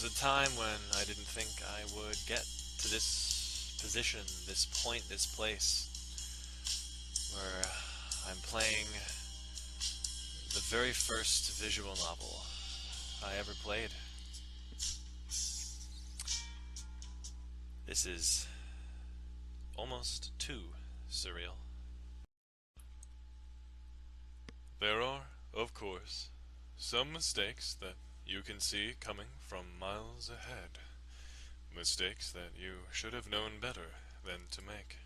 was a time when I didn't think I would get to this position, this point, this place, where I'm playing the very first visual novel I ever played. This is almost too surreal. There are, of course, some mistakes that you can see coming from miles ahead. Mistakes that you should have known better than to make.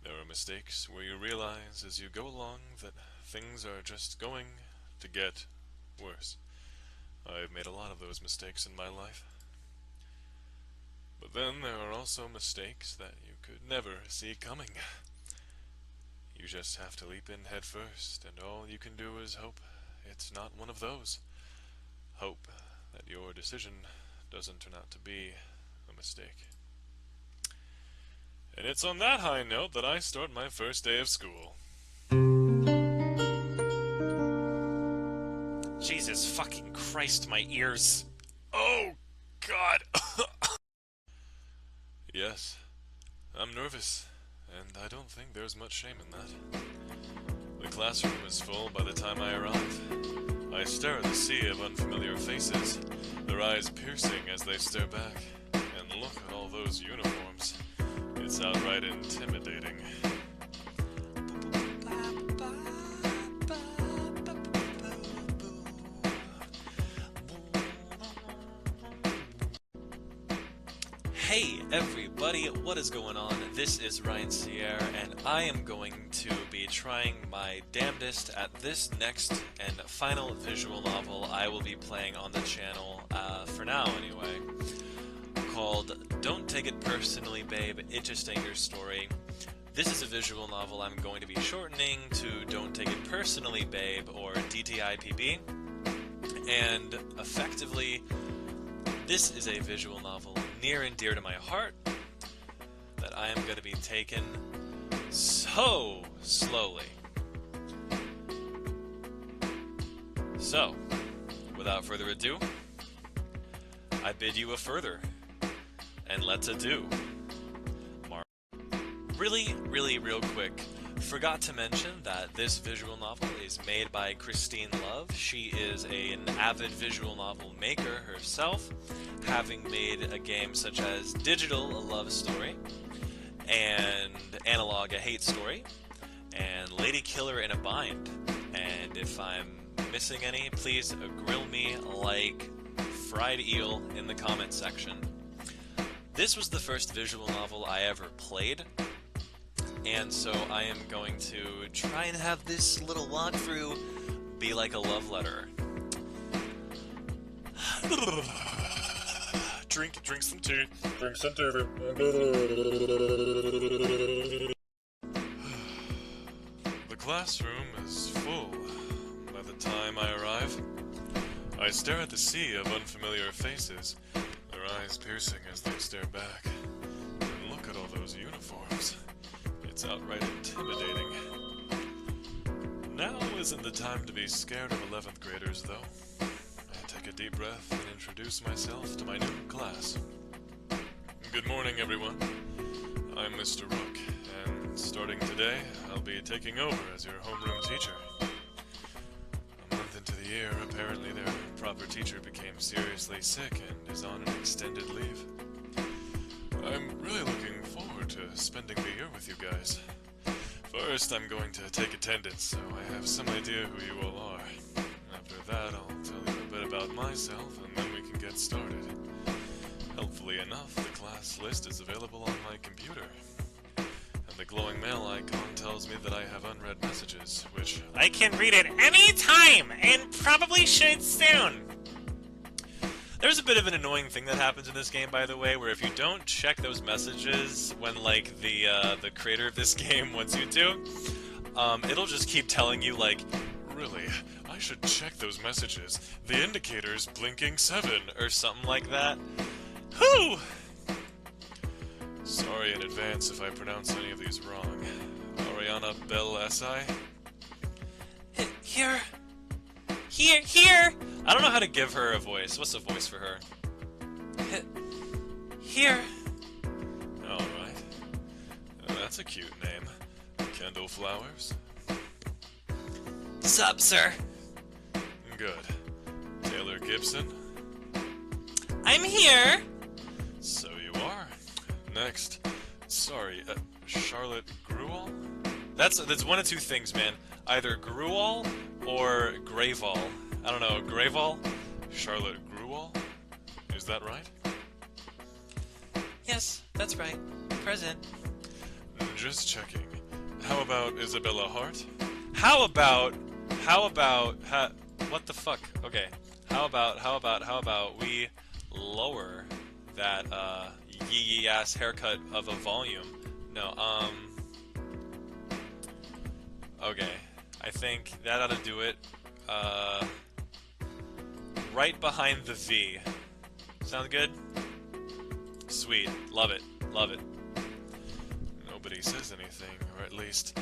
There are mistakes where you realize as you go along that things are just going to get worse. I've made a lot of those mistakes in my life. But then there are also mistakes that you could never see coming. You just have to leap in head first, and all you can do is hope it's not one of those. Hope that your decision doesn't turn out to be a mistake. And it's on that high note that I start my first day of school. Jesus fucking Christ, my ears. Oh, God. Yes, I'm nervous, and I don't think there's much shame in that. The classroom is full by the time I arrive. I stare at the sea of unfamiliar faces, their eyes piercing as they stare back, and look at all those uniforms. It's outright intimidating. Hey everybody, what is going on? This is Ryan Sierra, and I am going to be trying my damnedest at this next and final visual novel I will be playing on the channel, for now anyway, called Don't Take It Personally Babe, It Just Ain't Your Story. This is a visual novel I'm going to be shortening to Don't Take It Personally Babe, or DTIPB, and effectively, this is a visual novel near and dear to my heart that I am going to be taking so slowly. So, without further ado, I bid you a further, and let's ado. Really real quick, forgot to mention that this visual novel is made by Christine Love. She is an avid visual novel maker herself, having made a game such as Digital, a love story, and Analog, a hate story, and Lady Killer in a Bind. And if I'm missing any, please grill me like fried eel in the comment section. This was the first visual novel I ever played, and so I am going to try and have this little walkthrough be like a love letter. Drink some tea. Drink some tea. The classroom is full. By the time I arrive, I stare at the sea of unfamiliar faces, their eyes piercing as they stare back. And look at all those uniforms. It's outright intimidating. Now isn't the time to be scared of 11th graders, though. I take a deep breath and introduce myself to my new class. Good morning, everyone. I'm Mr. Rook, and starting today, I'll be taking over as your homeroom teacher. A month into the year, apparently their proper teacher became seriously sick and is on an extended leave. I'm really looking forward to spending the year with you guys. First, I'm going to take attendance, so I have some idea who you all are. After that, I'll tell you a bit about myself, and then we can get started. Helpfully enough, the class list is available on my computer. And the glowing mail icon tells me that I have unread messages, which I can read it any time, and probably should soon. There's a bit of an annoying thing that happens in this game, by the way, where if you don't check those messages when, like, the creator of this game wants you to, it'll just keep telling you, like, really, I should check those messages. The indicator's blinking 7, or something like that. Whew! Sorry in advance if I pronounce any of these wrong. Ariana Bell S.I.? Here. I don't know how to give her a voice. What's a voice for her? Here. Alright. That's a cute name. Kendall Flowers? Sup, sir? Good. Taylor Gibson? I'm here. So you are. Next. Sorry, Charlotte Gruel? That's one of two things, man. Either Gruel or Greyval. I don't know, Greyval? Charlotte Gruel? Is that right? Yes, that's right. Present. Just checking. How about Isabella Hart? What the fuck? Okay. How about we lower that, yee ass haircut of a volume? No, okay. I think that ought to do it. Right behind the V. Sound good? Sweet. Love it. Love it. Nobody says anything, or at least,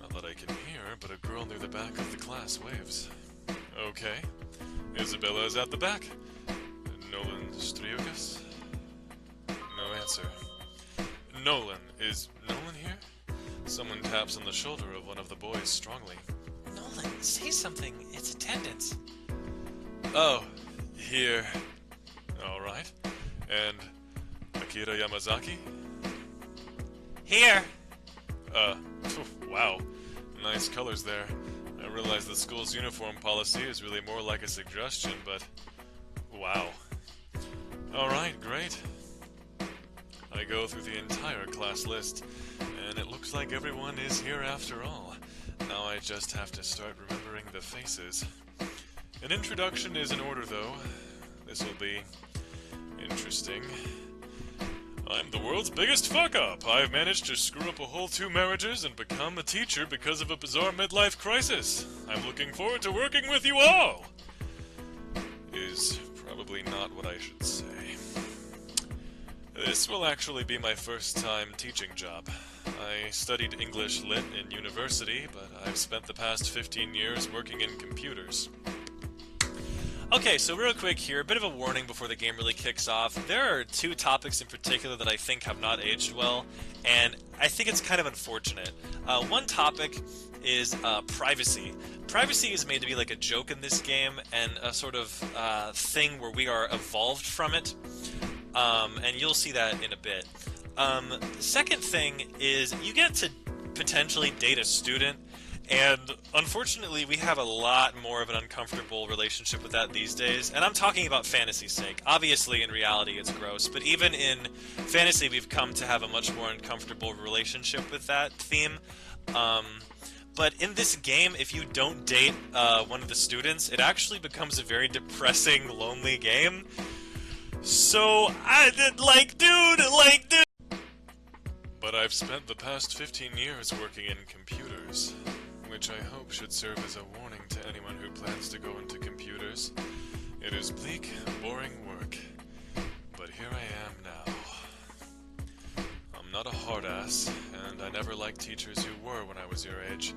not that I can hear, but a girl near the back of the class waves. Okay. Isabella is at the back. Nolan Striukas? No answer. Nolan. Is Nolan here? Someone taps on the shoulder of one of the boys strongly. Nolan, say something. It's attendance. Oh, here. Alright. And Akira Yamazaki? Here. Wow. Nice colors there. I realize the school's uniform policy is really more like a suggestion, but wow. Alright, great. I go through the entire class list, and it looks like everyone is here after all. Now I just have to start remembering the faces. An introduction is in order, though. This will be interesting. I'm the world's biggest fuck-up. I've managed to screw up a whole 2 marriages and become a teacher because of a bizarre midlife crisis. I'm looking forward to working with you all! Is probably not what I should say. This will actually be my first time teaching job. I studied English Lit in university, but I've spent the past 15 years working in computers. Okay, so real quick here, a bit of a warning before the game really kicks off. There are 2 topics in particular that I think have not aged well, and I think it's kind of unfortunate. One topic is privacy. Privacy is made to be like a joke in this game, and a sort of thing where we are evolved from it, and you'll see that in a bit. The second thing is you get to potentially date a student, and unfortunately we have a lot more of an uncomfortable relationship with that these days, and I'm talking about fantasy's sake. Obviously in reality it's gross, but even in fantasy we've come to have a much more uncomfortable relationship with that theme. But in this game, if you don't date one of the students, it actually becomes a very depressing, lonely game. So, dude. But I've spent the past 15 years working in computers, which I hope should serve as a warning to anyone who plans to go into computers. It is bleak and boring work, but here I am now. I'm not a hard ass, and I never liked teachers who were when I was your age.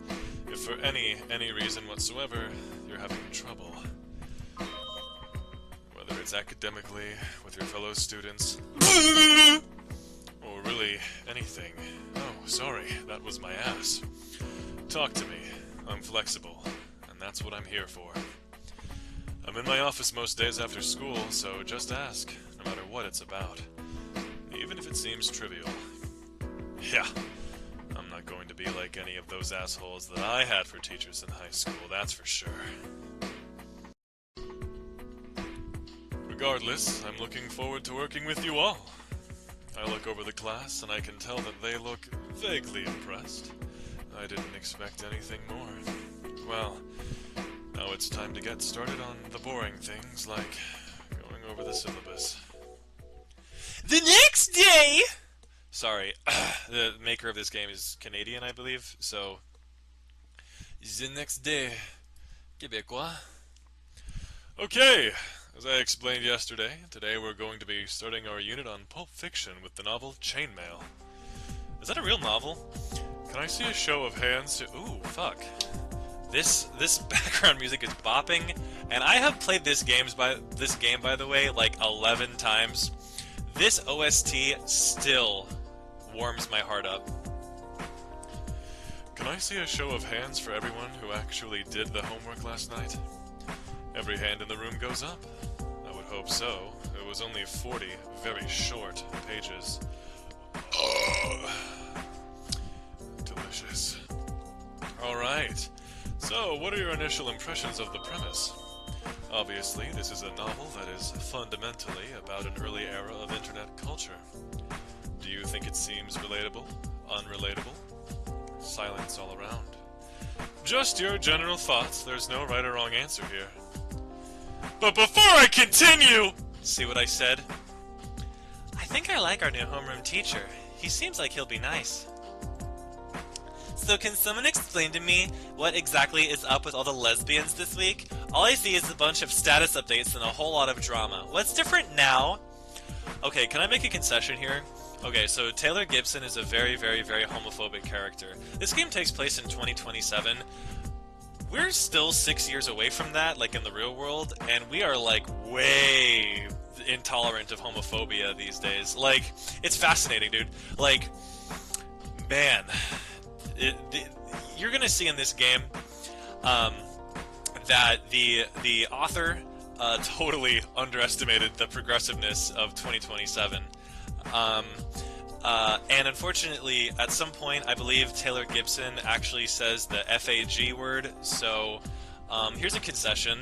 If for any reason whatsoever you're having trouble, whether it's academically, with your fellow students, or really anything. Oh, sorry, that was my ass. Talk to me. I'm flexible, and that's what I'm here for. I'm in my office most days after school, so just ask, no matter what it's about. Even if it seems trivial. Yeah, I'm not going to be like any of those assholes that I had for teachers in high school, that's for sure. Regardless, I'm looking forward to working with you all. I look over the class, and I can tell that they look vaguely impressed. I didn't expect anything more. Well, now it's time to get started on the boring things, like going over the syllabus. The next day! Sorry, the maker of this game is Canadian, I believe, so... The next day, Québécois. Okay, as I explained yesterday, today we're going to be starting our unit on Pulp Fiction with the novel Chainmail. Is that a real novel? Can I see a show of hands to... Ooh, fuck. This background music is bopping And I have played this game, by the way, like 11 times. This OST still warms my heart up. Can I see a show of hands for everyone who actually did the homework last night? Every hand in the room goes up. I would hope so. It was only 40 very short pages. Oh, delicious. Alright, so what are your initial impressions of the premise? Obviously, this is a novel that is fundamentally about an early era of internet culture. Do you think it seems relatable? Unrelatable? Silence all around. Just your general thoughts. There's no right or wrong answer here. But before I continue... See what I said? I think I like our new homeroom teacher. He seems like he'll be nice. So can someone explain to me what exactly is up with all the lesbians this week? All I see is a bunch of status updates and a whole lot of drama. What's different now? Okay, can I make a concession here? Okay, so Taylor Gibson is a very, very, very homophobic character. This game takes place in 2027. We're still 6 years away from that, like in the real world, and we are like way intolerant of homophobia these days. Like, it's fascinating, dude. Like, man, you're gonna see in this game that the author totally underestimated the progressiveness of 2027. And unfortunately, at some point, I believe Taylor Gibson actually says the FAG word, so here's a concession.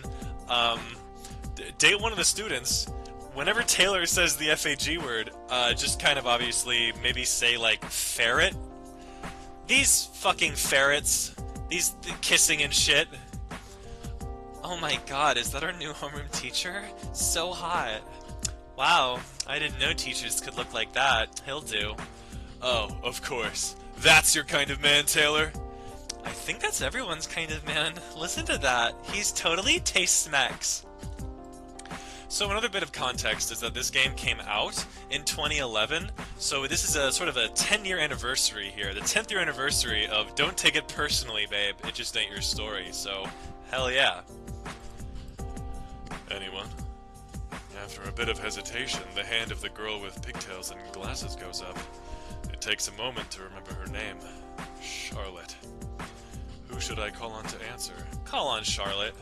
Day one of the students, whenever Taylor says the FAG word, just kind of obviously maybe say like ferret. These fucking ferrets, these kissing and shit. Oh my god, is that our new homeroom teacher? So hot. Wow, I didn't know teachers could look like that. He'll do. Oh, of course. That's your kind of man, Taylor? I think that's everyone's kind of man. Listen to that. He's totally Taste-Smacks. So another bit of context is that this game came out in 2011, so this is a sort of a 10-year anniversary here. The 10th year anniversary of Don't Take It Personally, Babe. It just ain't your story, so hell yeah. Anyone? After a bit of hesitation, the hand of the girl with pigtails and glasses goes up. It takes a moment to remember her name. Charlotte. Who should I call on to answer? Call on Charlotte.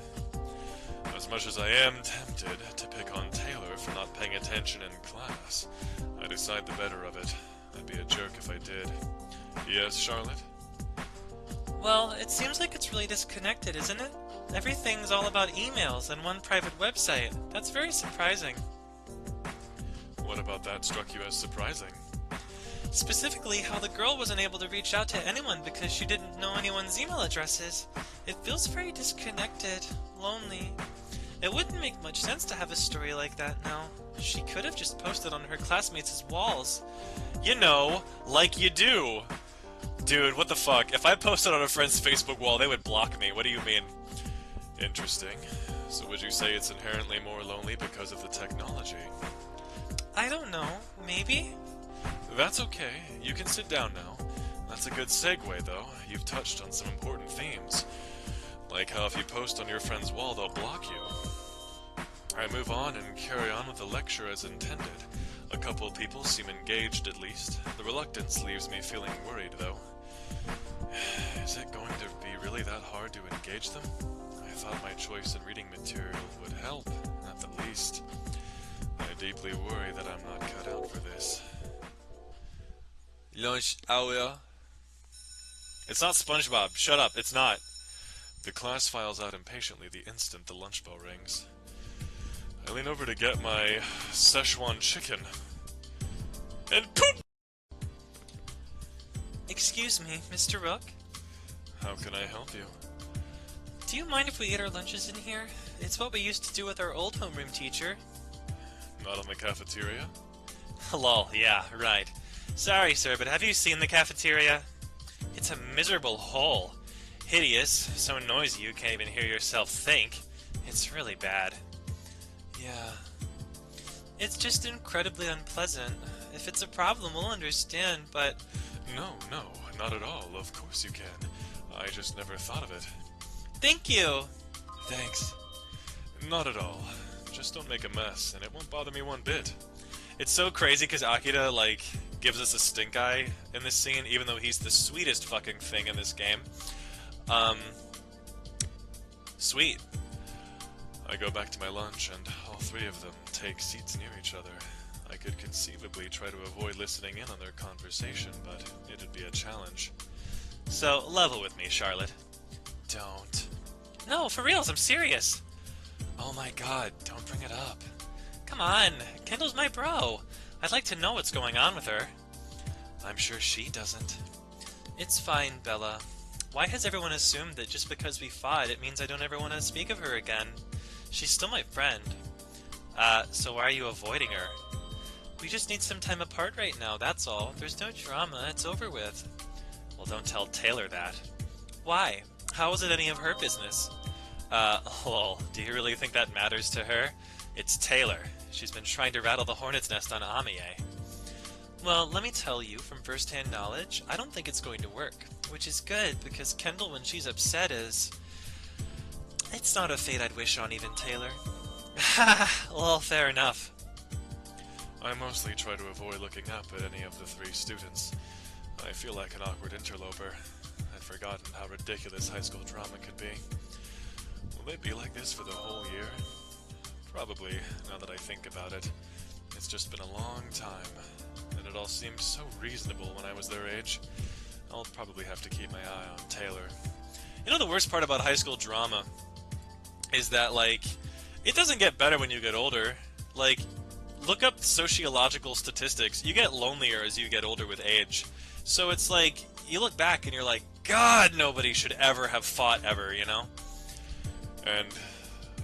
As much as I am tempted to pick on Taylor for not paying attention in class, I decide the better of it. I'd be a jerk if I did. Yes, Charlotte? Well, it seems like it's really disconnected, isn't it? Everything's all about emails and one private website. That's very surprising. What about that struck you as surprising? Specifically, how the girl wasn't able to reach out to anyone because she didn't know anyone's email addresses. It feels very disconnected, lonely. It wouldn't make much sense to have a story like that now. She could have just posted on her classmates' walls. You know, like you do. Dude, what the fuck? If I posted on a friend's Facebook wall, they would block me. What do you mean? Interesting. So would you say it's inherently more lonely because of the technology? I don't know. Maybe? That's okay. You can sit down now. That's a good segue, though. You've touched on some important themes. Like how if you post on your friend's wall, they'll block you. I move on and carry on with the lecture as intended. A couple of people seem engaged, at least. The reluctance leaves me feeling worried, though. Is it going to be really that hard to engage them? I thought my choice in reading material would help, at the least. I deeply worry that I'm not cut out for this. Lunch hour. It's not SpongeBob. Shut up. It's not. The class files out impatiently the instant the lunch bell rings. I lean over to get my Szechuan chicken. And poop! Excuse me, Mr. Rook? How can I help you? Do you mind if we eat our lunches in here? It's what we used to do with our old homeroom teacher. Not on the cafeteria? Lol, yeah, right. Sorry, sir, but have you seen the cafeteria? It's a miserable hole. Hideous, so noisy you can't even hear yourself think. It's really bad. Yeah. It's just incredibly unpleasant. If it's a problem, we'll understand, but... No, not at all. Of course you can. I just never thought of it. Thank you! Thanks. Not at all. Just don't make a mess, and it won't bother me one bit. It's so crazy because Akira, like, gives us a stink eye in this scene, even though he's the sweetest fucking thing in this game. Sweet. I go back to my lunch, and all three of them take seats near each other. I could conceivably try to avoid listening in on their conversation, but it'd be a challenge. So, level with me, Charlotte. Don't. No, for reals, I'm serious. Oh my god, don't bring it up. Come on, Kendall's my bro. I'd like to know what's going on with her. I'm sure she doesn't. It's fine, Bella. Why has everyone assumed that just because we fought, it means I don't ever want to speak of her again? She's still my friend. So why are you avoiding her? We just need some time apart right now, that's all. There's no drama, it's over with. Well, don't tell Taylor that. Why? How is it any of her business? Lol, do you really think that matters to her? It's Taylor. She's been trying to rattle the hornet's nest on Amie. Well, let me tell you, from first-hand knowledge, I don't think it's going to work. Which is good, because Kendall, when she's upset, is... It's not a fate I'd wish on even Taylor. Well, fair enough. I mostly try to avoid looking up at any of the three students. I feel like an awkward interloper. I'd forgotten how ridiculous high school drama could be. Will they be like this for the whole year? Probably, now that I think about it. It's just been a long time, and it all seemed so reasonable when I was their age. I'll probably have to keep my eye on Taylor. You know the worst part about high school drama is that, like, it doesn't get better when you get older. Like, look up sociological statistics. You get lonelier as you get older with age. So it's like, you look back and you're like, God, nobody should ever have fought ever, you know? And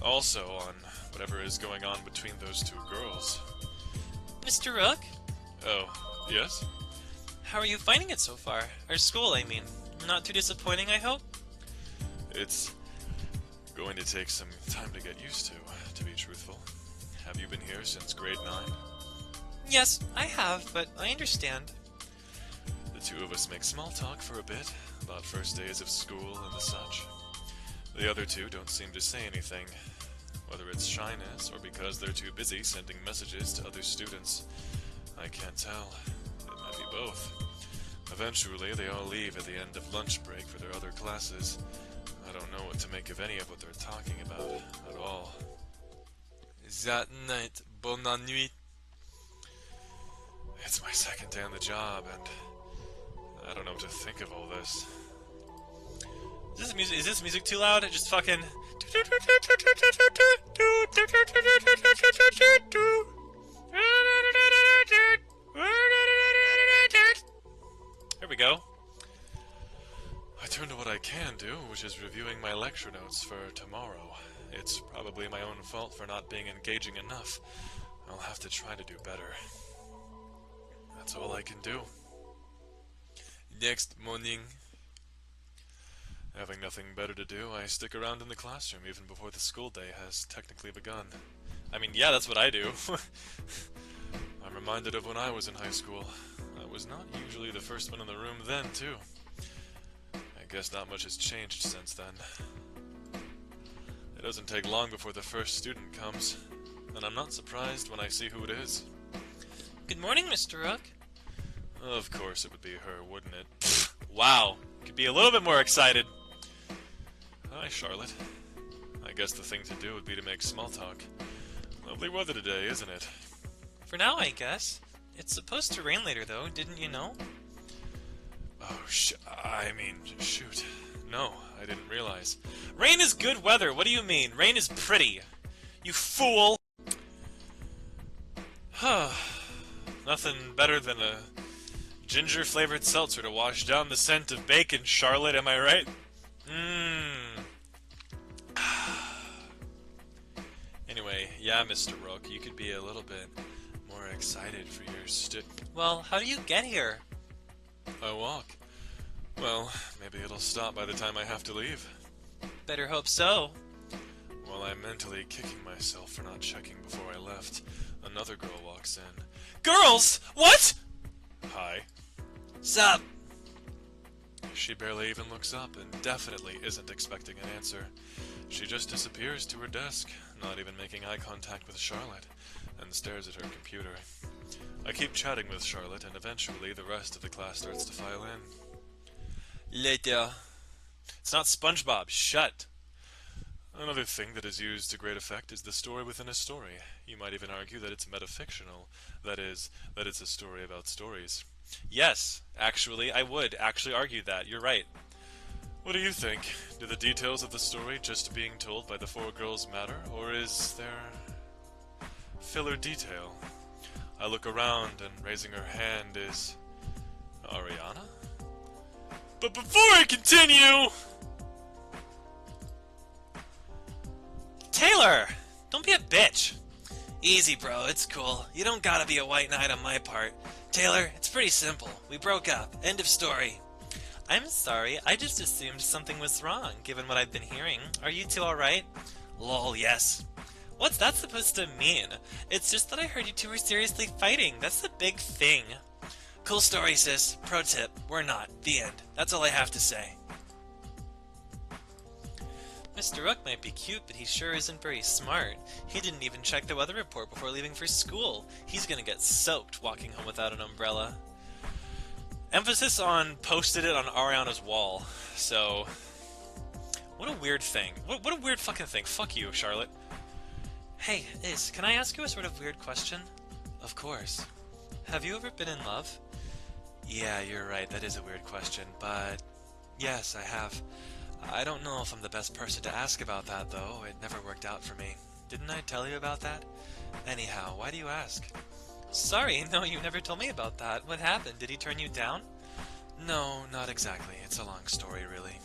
also on whatever is going on between those two girls. Mr. Rook? Oh, yes? How are you finding it so far? Our school, I mean. Not too disappointing, I hope? It's going to take some time to get used to be truthful. Have you been here since grade 9? Yes, I have, but I understand. The two of us make small talk for a bit, about first days of school and the such. The other two don't seem to say anything, whether it's shyness or because they're too busy sending messages to other students. I can't tell. It might be both. Eventually, they all leave at the end of lunch break for their other classes. I don't know what to make of any of what they're talking about at all. That night, bonne nuit. It's my second day on the job, and I don't know what to think of all this. Is this music too loud? It just fucking... There we go. I turn to what I can do, which is reviewing my lecture notes for tomorrow. It's probably my own fault for not being engaging enough. I'll have to try to do better. That's all I can do. Next morning. Having nothing better to do, I stick around in the classroom even before the school day has technically begun. I mean, yeah, that's what I do. I'm reminded of when I was in high school. I was not usually the first one in the room then, too. I guess not much has changed since then. It doesn't take long before the first student comes, and I'm not surprised when I see who it is. Good morning, Mr. Rook. Of course it would be her, wouldn't it? Pfft, wow, could be a little bit more excited. Hi, Charlotte. I guess the thing to do would be to make small talk. Lovely weather today, isn't it? For now, I guess. It's supposed to rain later, though, didn't you know? Oh, shoot. No, I didn't realize. Rain is good weather, what do you mean? Rain is pretty. You fool! Nothing better than a ginger-flavored seltzer to wash down the scent of bacon, Charlotte, am I right? Anyway, yeah, Mr. Rook, you could be a little bit more excited for your Well, how do you get here? I walk. Well, maybe it'll stop by the time I have to leave. Better hope so. While I'm mentally kicking myself for not checking before I left, another girl walks in. Girls! What? Hi. Sup? She barely even looks up and definitely isn't expecting an answer. She just disappears to her desk, not even making eye contact with Charlotte, and stares at her computer. I keep chatting with Charlotte, and eventually the rest of the class starts to file in. Later. It's not SpongeBob. Shut. Another thing that is used to great effect is the story within a story. You might even argue that it's metafictional. That is, that it's a story about stories. Yes, actually, I would actually argue that. You're right. What do you think? Do the details of the story just being told by the four girls matter, or is there filler detail? I look around, and raising her hand is Ariana? But before I continue... Taylor! Don't be a bitch! Easy, bro, it's cool. You don't gotta be a white knight on my part. Taylor, it's pretty simple. We broke up. End of story. I'm sorry, I just assumed something was wrong, given what I've been hearing. Are you two alright? Lol, yes. What's that supposed to mean? It's just that I heard you two were seriously fighting. That's the big thing. Cool story, sis. Pro tip, we're not. The end. That's all I have to say. Mr. Rook might be cute, but he sure isn't very smart. He didn't even check the weather report before leaving for school. He's gonna get soaked walking home without an umbrella. Emphasis on posted it on Ariana's wall. So, what a weird thing. What a weird fucking thing. Fuck you, Charlotte. Hey, Iz, can I ask you a sort of weird question? Of course. Have you ever been in love? Yeah, you're right. That is a weird question, but yes, I have. I don't know if I'm the best person to ask about that, though. It never worked out for me. Didn't I tell you about that? Anyhow, why do you ask? Sorry, no, you never told me about that. What happened? Did he turn you down? No, not exactly. It's a long story, really.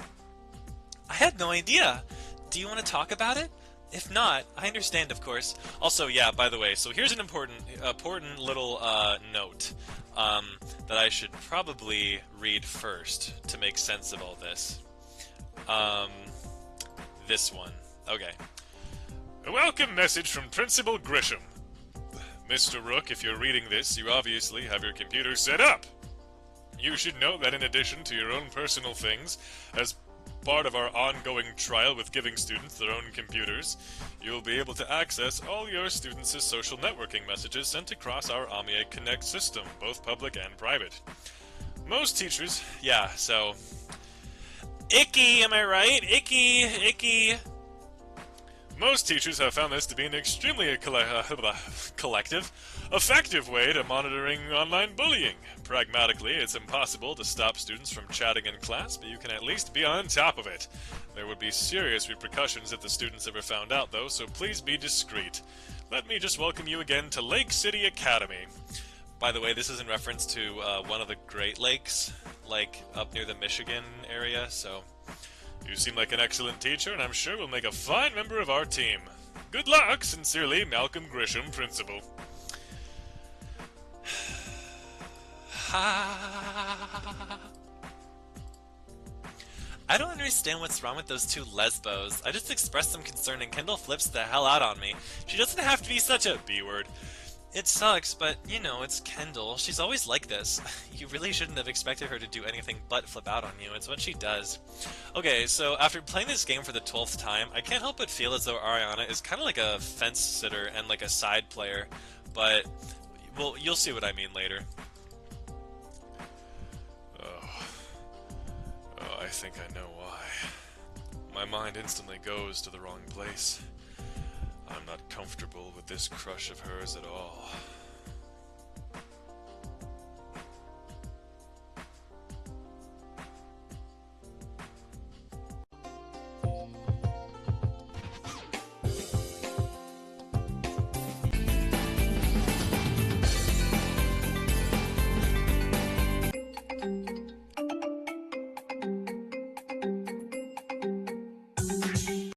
I had no idea. Do you want to talk about it? If not, I understand, of course. Also, yeah, by the way, so here's an important little note that I should probably read first to make sense of all this. This one. Okay. A welcome message from Principal Grisham. Mr. Rook, if you're reading this, you obviously have your computer set up. You should know that in addition to your own personal things, as part of our ongoing trial with giving students their own computers, you'll be able to access all your students' social networking messages sent across our Omia Connect system, both public and private. Most teachers, yeah, so... Icky, am I right? Icky. Most teachers have found this to be an extremely effective way to monitoring online bullying. Pragmatically, it's impossible to stop students from chatting in class, but you can at least be on top of it. There would be serious repercussions if the students ever found out, though, so please be discreet. Let me just welcome you again to Lake City Academy. By the way, this is in reference to one of the Great Lakes, like up near the Michigan area, so... You seem like an excellent teacher, and I'm sure will make a fine member of our team. Good luck! Sincerely, Malcolm Grisham, Principal. I don't understand what's wrong with those two lesbos. I just expressed some concern and Kendall flips the hell out on me. She doesn't have to be such a B-word. It sucks, but, you know, it's Kendall. She's always like this. You really shouldn't have expected her to do anything but flip out on you. It's what she does. Okay, so after playing this game for the 12th time, I can't help but feel as though Ariana is kind of like a fence sitter and like a side player. But, well, you'll see what I mean later. Oh, I think I know why. My mind instantly goes to the wrong place. I'm not comfortable with this crush of hers at all.